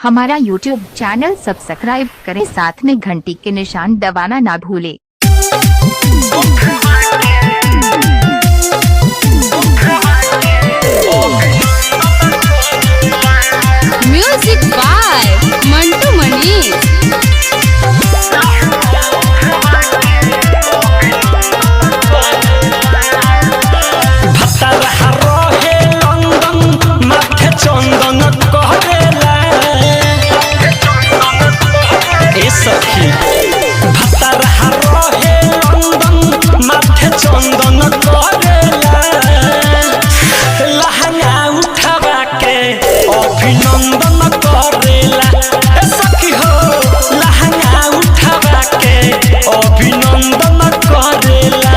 हमारा YouTube channel subscribe करें, साथ में घंटी के निशान दबाना ना भूलें। Music by Mantu Manish. सखी भतर हरोहे लंदन माथे चंदन करेला लहंगा उठावा के अभिनंदन करेला। सखी हो लहंगा उठावा के अभिनंदन करेला।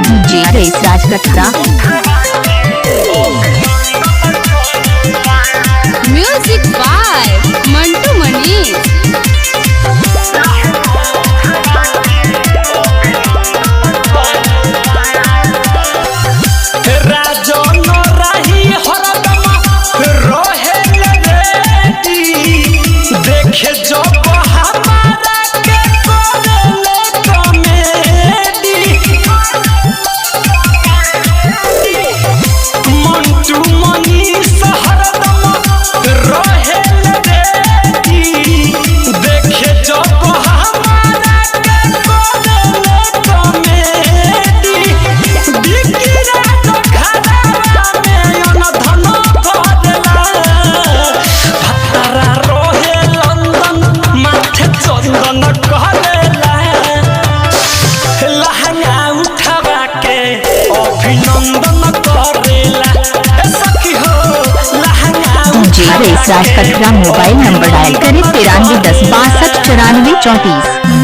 DJ Raj Katra. Music by Mantu Manish. Raj Katra. Mobile number dial करें 93 10 62 94 34।